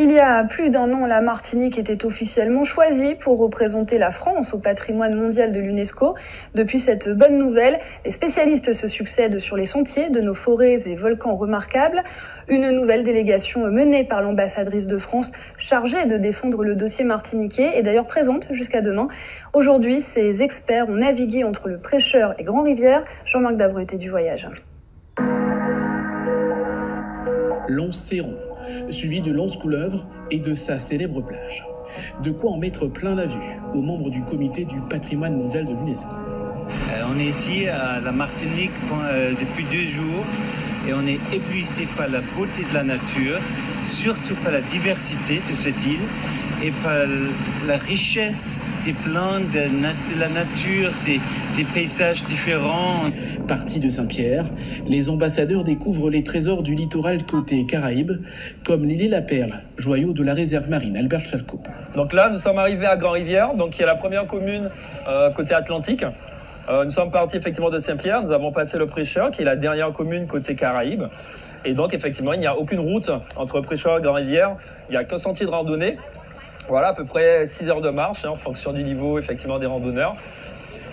Il y a plus d'un an, la Martinique était officiellement choisie pour représenter la France au patrimoine mondial de l'UNESCO. Depuis cette bonne nouvelle, les spécialistes se succèdent sur les sentiers de nos forêts et volcans remarquables. Une nouvelle délégation menée par l'ambassadrice de France chargée de défendre le dossier martiniquais est d'ailleurs présente jusqu'à demain. Aujourd'hui, ces experts ont navigué entre le Prêcheur et Grand-Rivière. Jean-Marc Dabreu était du voyage. Lons-Céron, suivi de Lons-Couleuvre et de sa célèbre plage. De quoi en mettre plein la vue aux membres du comité du patrimoine mondial de l'UNESCO. On est ici à la Martinique depuis 2 jours et on est éblouissé par la beauté de la nature, surtout par la diversité de cette île et par la richesse des plantes, de la nature, des paysages différents. Partis de Saint-Pierre, les ambassadeurs découvrent les trésors du littoral côté Caraïbes, comme l'île et la Perle, joyau de la réserve marine Albert Falco. Donc là, nous sommes arrivés à Grand-Rivière, donc qui est la première commune côté Atlantique. Nous sommes partis effectivement de Saint-Pierre, nous avons passé le Prêcheur, qui est la dernière commune côté Caraïbes. Et donc effectivement, il n'y a aucune route entre Prêcheur et Grand-Rivière, il n'y a qu'un sentier de randonnée. Voilà, à peu près 6 heures de marche, en fonction du niveau effectivement des randonneurs.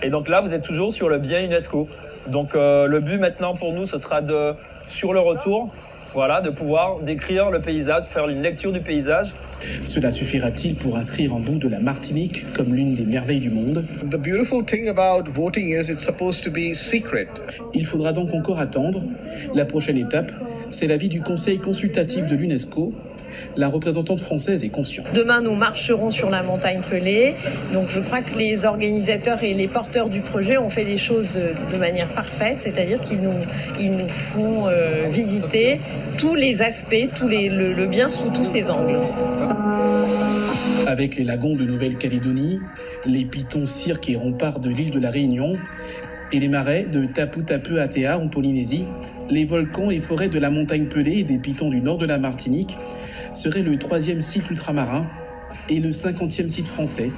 Et donc là, vous êtes toujours sur le bien UNESCO. Donc le but maintenant pour nous, ce sera sur le retour, voilà, de pouvoir décrire le paysage, faire une lecture du paysage. Cela suffira-t-il pour inscrire un bout de la Martinique comme l'une des merveilles du monde? The beautiful thing about voting is it's supposed to be secret. Il faudra donc encore attendre. La prochaine étape, c'est l'avis du Conseil consultatif de l'UNESCO. La représentante française est consciente. Demain, nous marcherons sur la montagne Pelée. Donc, je crois que les organisateurs et les porteurs du projet ont fait des choses de manière parfaite, c'est-à-dire qu'ils nous font visiter tous les aspects, le bien sous tous ses angles. Avec les lagons de Nouvelle-Calédonie, les pitons, cirques et remparts de l'île de la Réunion et les marais de Tapu-Tapu à Théa en Polynésie, les volcans et forêts de la montagne Pelée et des pitons du nord de la Martinique serait le 3e site ultramarin et le 50e site français,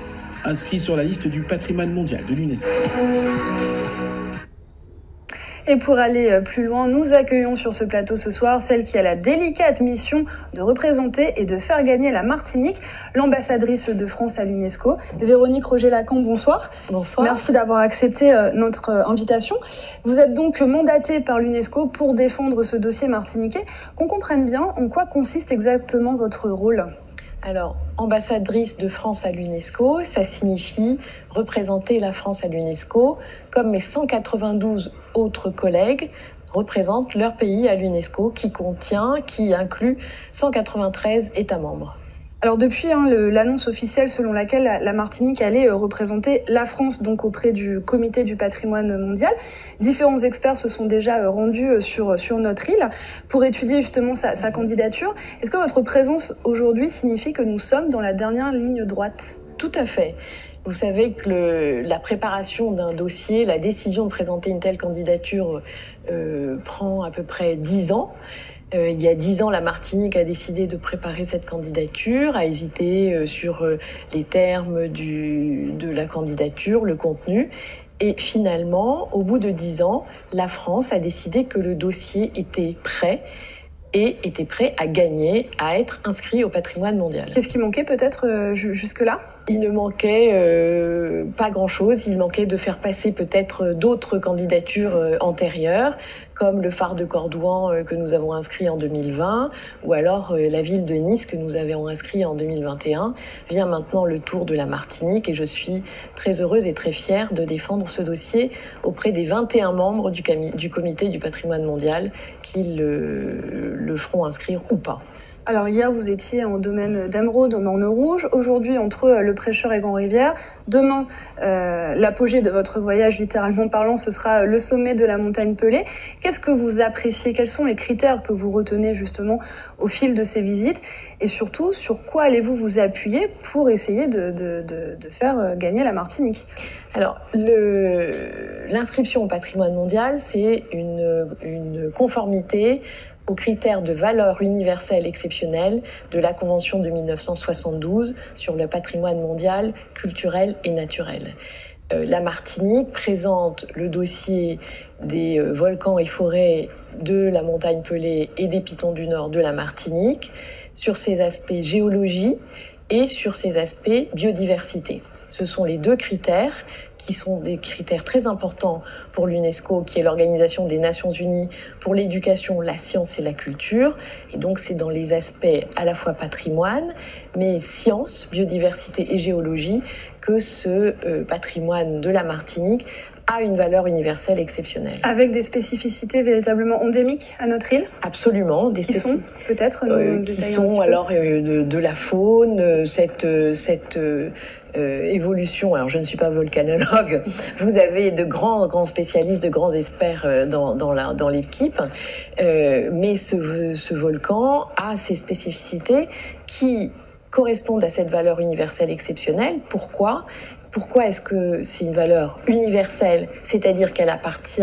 inscrit sur la liste du patrimoine mondial de l'UNESCO. Et pour aller plus loin, nous accueillons sur ce plateau ce soir celle qui a la délicate mission de représenter et de faire gagner la Martinique, l'ambassadrice de France à l'UNESCO. Véronique Roger-Lacan, bonsoir. Bonsoir. Merci d'avoir accepté notre invitation. Vous êtes donc mandatée par l'UNESCO pour défendre ce dossier martiniquais. Qu'on comprenne bien en quoi consiste exactement votre rôle. Alors, ambassadrice de France à l'UNESCO, ça signifie représenter la France à l'UNESCO, comme mes 192 autres collègues représentent leur pays à l'UNESCO, qui inclut 193 États membres. Alors depuis l'annonce officielle selon laquelle la Martinique allait représenter la France donc auprès du comité du patrimoine mondial, différents experts se sont déjà rendus sur notre île pour étudier justement sa candidature. Est-ce que votre présence aujourd'hui signifie que nous sommes dans la dernière ligne droite? Tout à fait. Vous savez que la préparation d'un dossier, la décision de présenter une telle candidature prend à peu près 10 ans. Il y a 10 ans, la Martinique a décidé de préparer cette candidature, a hésité sur les termes de la candidature, le contenu. Et finalement, au bout de 10 ans, la France a décidé que le dossier était prêt et était prêt à gagner, à être inscrit au patrimoine mondial. Qu'est-ce qui manquait peut-être jusque-là ? Il ne manquait pas grand-chose. Il manquait de faire passer peut-être d'autres candidatures antérieures, comme le phare de Cordouan que nous avons inscrit en 2020, ou alors la ville de Nice que nous avions inscrit en 2021. Vient maintenant le tour de la Martinique et je suis très heureuse et très fière de défendre ce dossier auprès des 21 membres du comité du patrimoine mondial qui le feront inscrire ou pas. Alors hier, vous étiez en domaine d'Émeraude, au Morne Rouge. Aujourd'hui, entre le Prêcheur et Grand-Rivière. Demain, l'apogée de votre voyage, littéralement parlant, ce sera le sommet de la montagne Pelée. Qu'est-ce que vous appréciez? Quels sont les critères que vous retenez justement au fil de ces visites? Et surtout, sur quoi allez-vous vous appuyer pour essayer de faire gagner la Martinique? Alors, l'inscription au patrimoine mondial, c'est une conformité aux critères de valeur universelle exceptionnelle de la Convention de 1972 sur le patrimoine mondial, culturel et naturel. La Martinique présente le dossier des volcans et forêts de la montagne Pelée et des pitons du Nord de la Martinique sur ses aspects géologie et sur ses aspects biodiversité. Ce sont les deux critères qui sont des critères très importants pour l'UNESCO, qui est l'Organisation des Nations Unies pour l'éducation, la science et la culture. Et donc, c'est dans les aspects à la fois patrimoine, mais science, biodiversité et géologie, que ce patrimoine de la Martinique a une valeur universelle exceptionnelle. Avec des spécificités véritablement endémiques à notre île ? Absolument. Qui sont peut-être qui sont alors de la faune, cette évolution. Alors, je ne suis pas volcanologue. Vous avez de grands spécialistes, de grands experts dans l'équipe. Mais ce volcan a ses spécificités qui correspondent à cette valeur universelle exceptionnelle. Pourquoi est-ce que c'est une valeur universelle, c'est-à-dire qu'elle appartient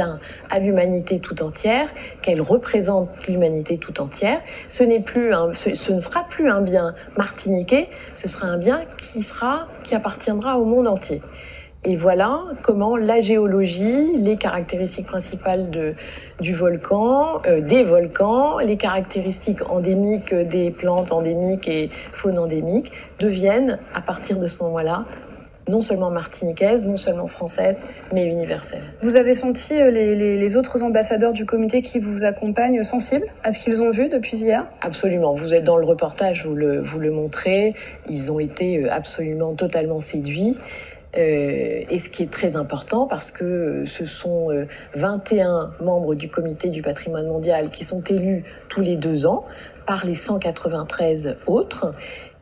à l'humanité tout entière, qu'elle représente l'humanité tout entière? Ce ne sera plus un bien martiniquais, ce sera un bien qui appartiendra au monde entier. Et voilà comment la géologie, les caractéristiques principales du volcan, des volcans, les caractéristiques endémiques des plantes endémiques et faune endémique deviennent, à partir de ce moment-là, non seulement martiniquaise, non seulement française, mais universelle. Vous avez senti les autres ambassadeurs du comité qui vous accompagnent sensibles à ce qu'ils ont vu depuis hier ? Absolument. Vous êtes dans le reportage, vous le montrez. Ils ont été absolument, totalement séduits. Et ce qui est très important, parce que ce sont 21 membres du comité du patrimoine mondial qui sont élus tous les 2 ans par les 193 autres,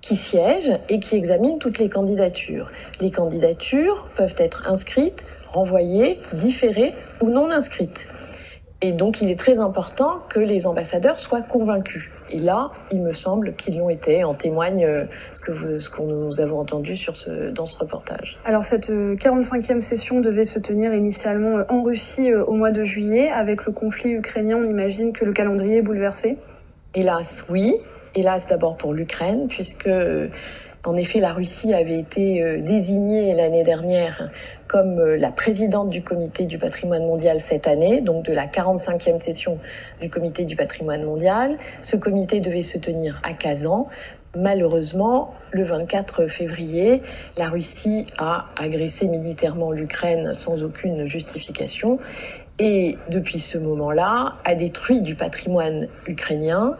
qui siègent et qui examinent toutes les candidatures. Les candidatures peuvent être inscrites, renvoyées, différées ou non inscrites. Et donc, il est très important que les ambassadeurs soient convaincus. Et là, il me semble qu'ils l'ont été. En témoigne ce que nous avons entendu dans ce reportage. Alors, cette 45e session devait se tenir initialement en Russie au mois de juillet. Avec le conflit ukrainien, on imagine que le calendrier est bouleversé ? Hélas, oui. Hélas d'abord pour l'Ukraine, puisque en effet la Russie avait été désignée l'année dernière comme la présidente du comité du patrimoine mondial cette année, donc de la 45e session du comité du patrimoine mondial. Ce comité devait se tenir à Kazan. Malheureusement, le 24 février, la Russie a agressé militairement l'Ukraine sans aucune justification et depuis ce moment-là a détruit du patrimoine ukrainien.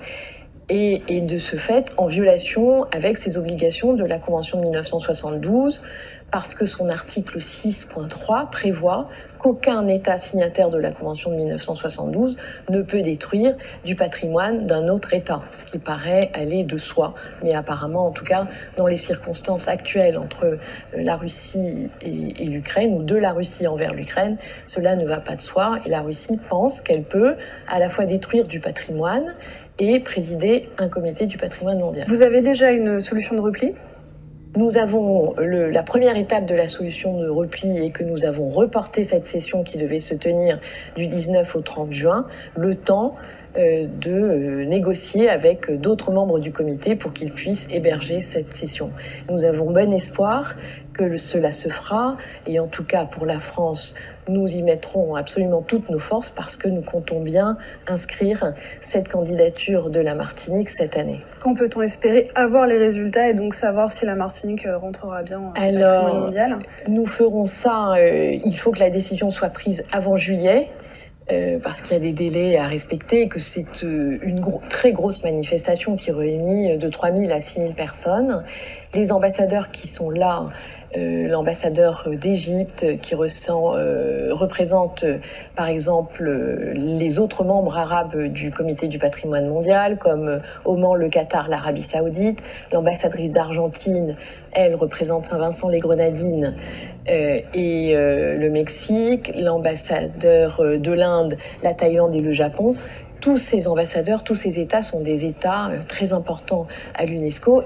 Et de ce fait, en violation avec ses obligations de la Convention de 1972, parce que son article 6.3 prévoit qu'aucun État signataire de la Convention de 1972 ne peut détruire du patrimoine d'un autre État, ce qui paraît aller de soi. Mais apparemment, en tout cas, dans les circonstances actuelles entre la Russie et l'Ukraine, ou de la Russie envers l'Ukraine, cela ne va pas de soi. Et la Russie pense qu'elle peut à la fois détruire du patrimoine et présider un comité du patrimoine mondial. Vous avez déjà une solution de repli ? Nous avons la première étape de la solution de repli est que nous avons reporté cette session qui devait se tenir du 19 au 30 juin, le temps de négocier avec d'autres membres du comité pour qu'ils puissent héberger cette session. Nous avons bon espoir que cela se fera, et en tout cas pour la France, nous y mettrons absolument toutes nos forces parce que nous comptons bien inscrire cette candidature de la Martinique cette année. Quand peut-on espérer avoir les résultats et donc savoir si la Martinique rentrera bien au patrimoine mondial ? Nous ferons ça, il faut que la décision soit prise avant juillet, parce qu'il y a des délais à respecter et que c'est une très grosse manifestation qui réunit de 3 000 à 6 000 personnes. Les ambassadeurs qui sont là, l'ambassadeur d'Égypte qui représente par exemple les autres membres arabes du comité du patrimoine mondial comme Oman, le Qatar, l'Arabie Saoudite, l'ambassadrice d'Argentine, elle représente Saint-Vincent-les-Grenadines et le Mexique, l'ambassadeur de l'Inde, la Thaïlande et le Japon. Tous ces ambassadeurs, tous ces États sont des États très importants à l'UNESCO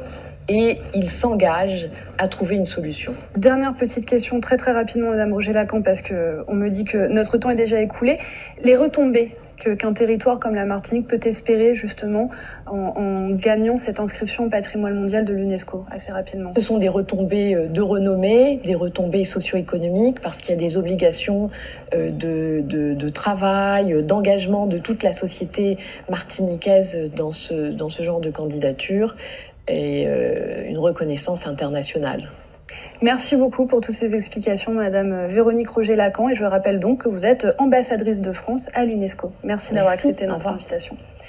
et ils s'engagent à trouver une solution. Dernière petite question, très très rapidement, Madame Roger-Lacan, parce qu'on me dit que notre temps est déjà écoulé. Les retombées qu'un territoire comme la Martinique peut espérer justement en gagnant cette inscription au patrimoine mondial de l'UNESCO assez rapidement? Ce sont des retombées de renommée, des retombées socio-économiques, parce qu'il y a des obligations de travail, d'engagement de toute la société martiniquaise dans ce genre de candidature, et une reconnaissance internationale. Merci beaucoup pour toutes ces explications, Madame Véronique Roger-Lacan. Et je rappelle donc que vous êtes ambassadrice de France à l'UNESCO. Merci d'avoir accepté notre invitation.